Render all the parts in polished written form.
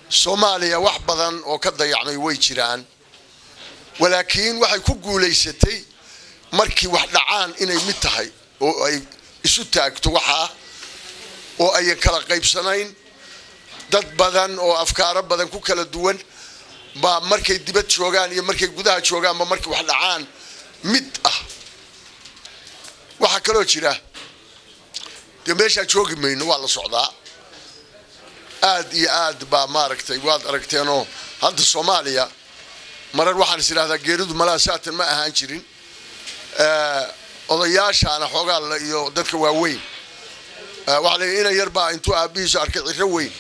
Soomaaliya wax badan oo ka dayacmay way jiraan walaakiin waxay ku guuleysatay markii wax dhacaan inay mid tahay oo ay isu taagto waxa oo ay kala qaybsanayn dad badan oo afkaar badan ku kala duwan ba markay dibad joogaan iyo markay gudaha joogaan ba markii wax dhacaan mid ah waxa kale oo jira meesha joogi mayno waa la socdaa aad iyo aad ba maaragtay waad aragteeno hadda Soomaaliya marar waxaan isiraahdaa geeridu malaasaatan ma ahaan jirin odayaashaana xoogaa la iyo dadka waaweyn waxa la ina yarba intuu aabihiisu arkay ciro weyn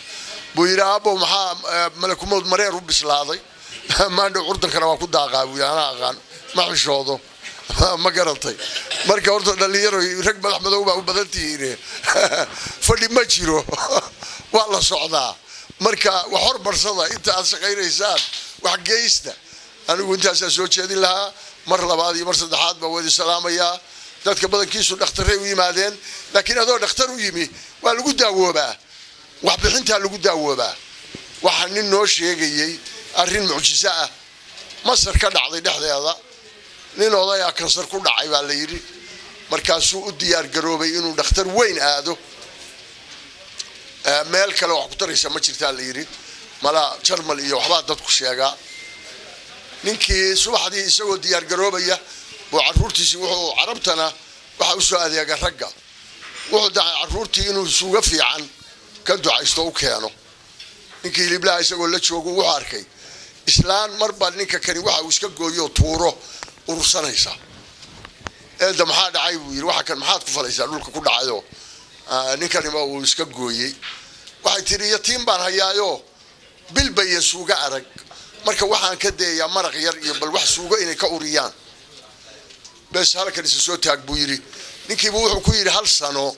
buu yiraahdo maxaa malakumood mareer u bislaaday maanta urdankana waa ku daaqaabu yaana aqaan ma xishoodo ma garantay marka horta dhalinyaro rag madax madow baa u badan tihiin fadhi ma jiro waa la socdaa marka wax hormarsada inta aad shaqaynaysaan wax geeysta anigu intaas soo jeedin lahaa mar labaad iyo mar saddexaad ba wadi salaamaya dadka badankiisu dhakhtarey u yimaadeen laakiin adoo dhakhtar u yimi waa lagu daawoobaa wax bixinta lagu daawoobaa waxa nin noo sheegayay arrin mucjiso ah Masar ka dhacday dhexdeeda nin odaya kansar ku dhacay baa la yiri markaasuu u diyaar garoobay inuu dhakhtar weyn aado meel kale wax ku taraysa ma jirtaa la yiri mala Jarmal iyo waxba dad ku sheega ninkii subaxdii isagoo diyaar garoobaya buu caruurtiisi wuxuu carabtana waxa u soo adeega ragga wuxuu dacay caruurtii inuu suuga fiican ka ducaysto u keeno ninkii libla isagoo la joogo wuxuu arkay islaan marba ninka kani waxa uu iska gooyo tuuro ursanaysa eeda maxaa dhacay buu yiri waxa kan maxaad ku falaysaa dhulka ku dhacayo ninkani ma uu iska gooyay waxay tiri yatiim baan hayaayo bilba iyo suuga arag marka waxaan ka deeyaa maraq yar iyo bal wax suuga inay ka uriyaan bas halkan is soo taag buu yiri ninkii wuxuu ku yiri hal sano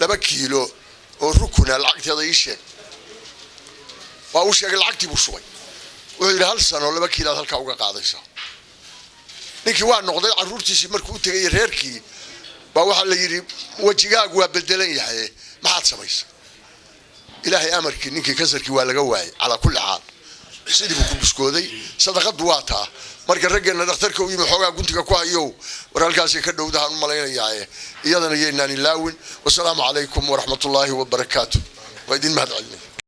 2 kiilo oo rukuna lacagteeda ii sheeg waa uu sheegay lacagtii buu shubay wuxuu yiri hal sano 2 kiilo halka uga qaadaysa ninkii waa noqday caruurtiisi markuu u tagay reerkii ba waxa la yiri wajigaagu waa bedelan yahay maxaad samaysaa ilaahay amarkii ninkii kasarkii waa laga waayay ala kulli xaal sidii buu ku biskooday sadaqadu waa taa marka raggeena dhakhtarka uu yimi xoogaa guntiga ku hayo war halkaas ka dhowdahan malaynayaa iyadana yeynaan ilaawin wassalaamu calaykum wa rahmatullaahi wa barakaatuh wa idin mahad celin